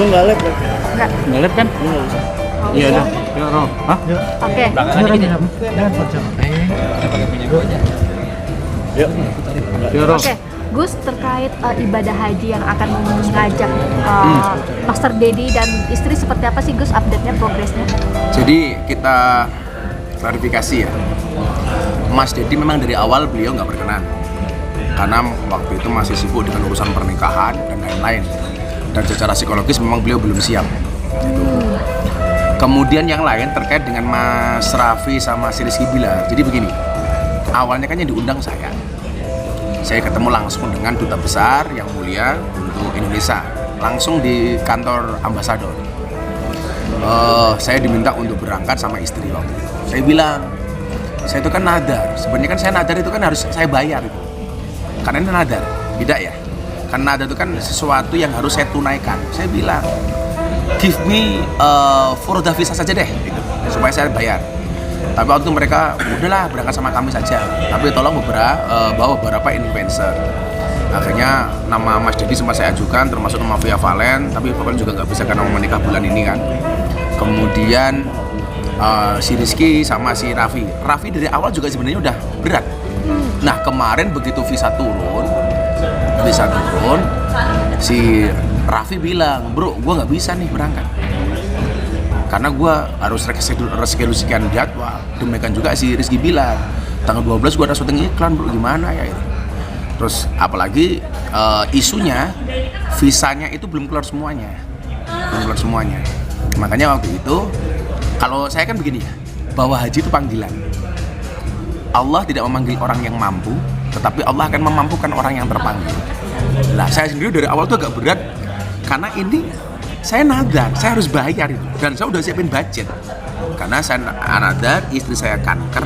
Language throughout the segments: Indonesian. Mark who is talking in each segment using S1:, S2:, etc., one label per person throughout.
S1: Lu nggak lab kan?
S2: Enggak.
S3: Nggak lihat kan? Iya dah. Ya, Roh. Hah?
S2: Oke.
S1: Yuk.
S3: Ya, Roh.
S2: Oke. Gus, terkait ibadah haji yang akan mengajak Master Dedi dan istri, seperti apa sih Gus update-nya, progresnya?
S4: Jadi kita klarifikasi ya, Mas Dedi memang dari awal beliau nggak berkenan karena waktu itu masih sibuk dengan urusan pernikahan dan lain-lain, dan secara psikologis memang beliau belum siap gitu. Kemudian yang lain terkait dengan Mas Raffi sama si Rizky Bilar. Jadi begini, awalnya kan yang diundang saya ketemu langsung dengan duta besar yang mulia untuk Indonesia, langsung di kantor ambasador. Saya diminta untuk berangkat sama istri waktu itu. Saya bilang, saya itu kan nadar. Sebenarnya kan saya nadar itu kan harus saya bayar itu. Karena ini nadar, tidak ya? Karena nadar itu kan sesuatu yang harus saya tunaikan. Saya bilang, give me furodah visa saja deh, gitu, supaya saya bayar. Tapi waktu itu mereka, udahlah berangkat sama kami saja. Tapi tolong bawa beberapa influencer. Akhirnya nama Mas Dedi sempat saya ajukan, termasuk nama Via Valen. Tapi Valen juga nggak bisa karena mau menikah bulan ini kan. Kemudian si Rizky sama si Raffi. Raffi dari awal juga sebenarnya udah berat. Nah kemarin begitu visa turun, si Raffi bilang, bro, gue nggak bisa nih berangkat. Karena gue harus reschedule jadwal. Demikian juga si Rizky bilang, tanggal 12 gue ada syuting iklan, bro, gimana ya itu. Terus apalagi isunya visanya itu belum keluar semuanya. Makanya waktu itu, kalau saya kan begini ya, bahwa haji itu panggilan. Allah tidak memanggil orang yang mampu, tetapi Allah akan memampukan orang yang terpanggil. Nah, saya sendiri dari awal tuh agak berat, karena ini saya nadar, saya harus bayar itu, dan saya udah siapin budget. Karena saya nadar, istri saya kanker,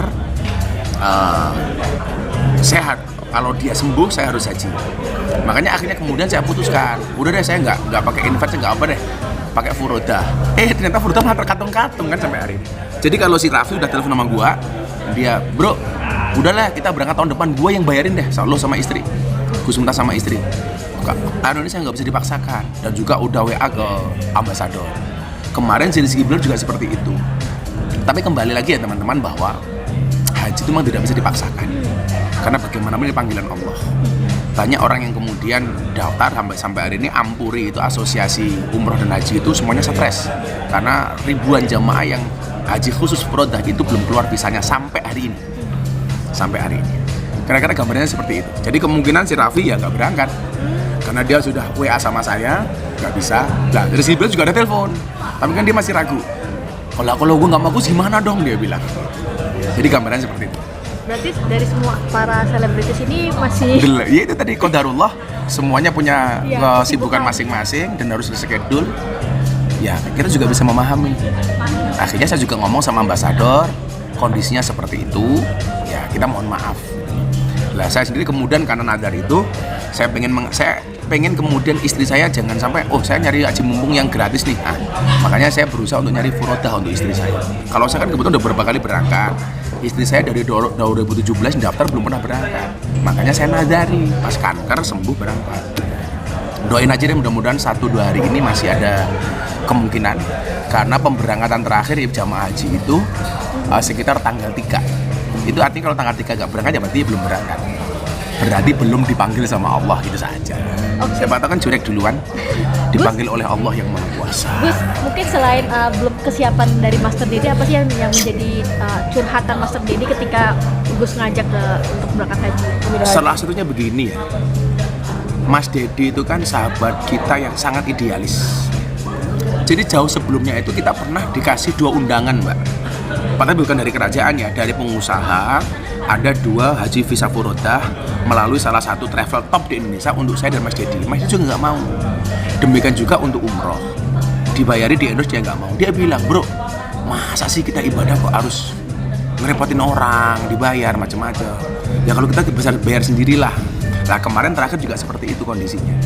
S4: sehat. Kalau dia sembuh, saya harus haji. Makanya akhirnya kemudian saya putuskan, udah deh saya nggak pakai invest, nggak apa deh, pakai furodah. Ternyata furodah malah terkatung-katung kan sampai hari ini. Jadi kalau si Raffi udah telepon sama gua, dia, bro, udahlah kita berangkat tahun depan, gua yang bayarin deh, lo sama istri. Gus minta sama istri. Indonesia nggak bisa dipaksakan, dan juga udah WA ke ambasador. Kemarin si Rizky Bilar juga seperti itu. Tapi kembali lagi ya teman-teman, bahwa haji itu memang tidak bisa dipaksakan, karena bagaimanapun ini panggilan Allah. Banyak orang yang kemudian daftar sampai hari ini, Ampuri itu asosiasi umroh dan haji itu semuanya stres karena ribuan jamaah yang haji khusus furodah itu belum keluar visanya sampai hari ini. Kira-kira gambarnya seperti itu. Jadi kemungkinan si Raffi ya nggak berangkat karena dia sudah WA sama saya, nggak bisa. Nah, dari si Bilar juga ada telepon, tapi kan dia masih ragu. Kalau gue nggak mau, gimana dong, dia bilang. Jadi gambarannya seperti itu.
S2: Berarti dari semua para selebritis ini masih...
S4: Ya itu tadi, qadarullah, semuanya punya kesibukan masing-masing dan harus reschedule. Ya, kita juga bisa memahami. Akhirnya saya juga ngomong sama ambasador, kondisinya seperti itu, ya kita mohon maaf. Lah saya sendiri kemudian karena nadar itu, saya pengen kemudian istri saya jangan sampai, saya nyari haji mumpung yang gratis nih. Nah, makanya saya berusaha untuk nyari furodah untuk istri saya. Kalau saya kan kebetulan udah beberapa kali berangkat. Istri saya dari 2017 daftar belum pernah berangkat. Makanya saya nadari, pas kanker sembuh berangkat. Doain aja deh, mudah-mudahan 1-2 hari ini masih ada kemungkinan. Karena pemberangkatan terakhir jamaah haji itu sekitar tanggal 3. Itu artinya kalau tanggal 3 gak berangkat ya berarti belum berangkat. Berarti belum dipanggil sama Allah, gitu saja.
S2: Okay.
S4: Siapa tahu kan jurek duluan, dipanggil oleh Allah yang Maha Kuasa.
S2: Gus, mungkin selain belum kesiapan dari Master Dedi, apa sih yang menjadi curhatan Master Dedi ketika Gus ngajak untuk berangkat haji?
S4: Salah satunya begini ya, Mas Dedi itu kan sahabat kita yang sangat idealis. Jadi jauh sebelumnya itu kita pernah dikasih 2 undangan, Mbak. Padahal bukan dari kerajaan ya, dari pengusaha. Ada 2 haji visa furodah melalui salah satu travel top di Indonesia untuk saya dan Mas Dedi. Mas Dedi juga nggak mau. Demikian juga untuk umroh, dibayari di endorse, dia nggak mau. Dia bilang, bro, masa sih kita ibadah kok harus ngerepotin orang, dibayar macam-macam. Ya kalau kita bisa bayar sendirilah. Nah kemarin terakhir juga seperti itu kondisinya.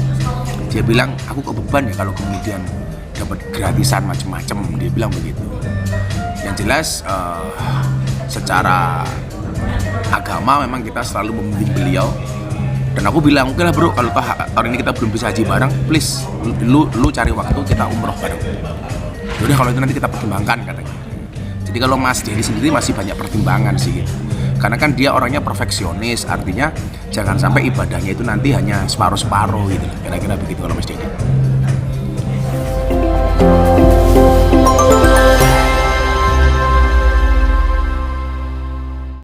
S4: Dia bilang, aku kok beban ya kalau kemudian dapat gratisan macam-macam. Dia bilang begitu. Yang jelas secara agama memang kita selalu membimbing beliau Dan aku bilang, oke lah bro, kalau tahun ini kita belum bisa haji bareng, please lu cari waktu kita umroh bareng. Yaudah kalau itu nanti kita pertimbangkan katanya. Jadi kalau Mas Denny sendiri masih banyak pertimbangan sih gitu. Karena kan dia orangnya perfeksionis, artinya jangan sampai ibadahnya itu nanti hanya separuh-separuh gitu. Kira-kira begitu kalau Mas Denny.